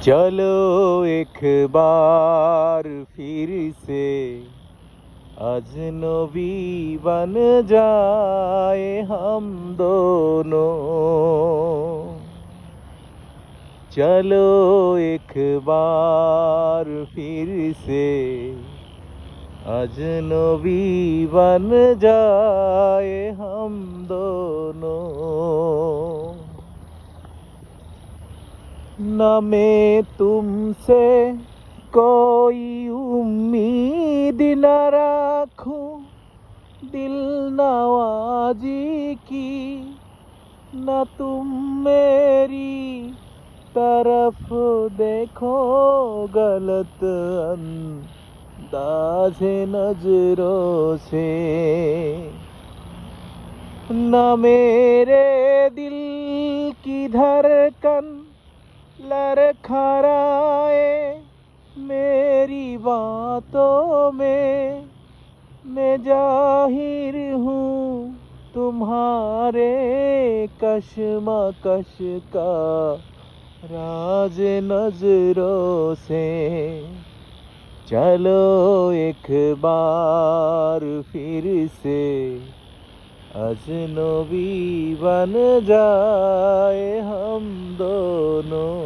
चलो एक बार फिर से अजनबी बन जाए हम दोनों। चलो एक बार फिर से अजनबी बन जाए हम दोनों। न मैं तुमसे कोई उम्मीद न रखूं दिल नवाजी की, न तुम मेरी तरफ देखो गलत अंदाज़े नजरों से। न मेरे दिल की धड़कन लड़खड़ाए मेरी बातों में, मैं जाहिर हूँ तुम्हारे कश्मकश का राज नजरों से। चलो एक बार फिर से अजनबी बन जाए हम दोनों।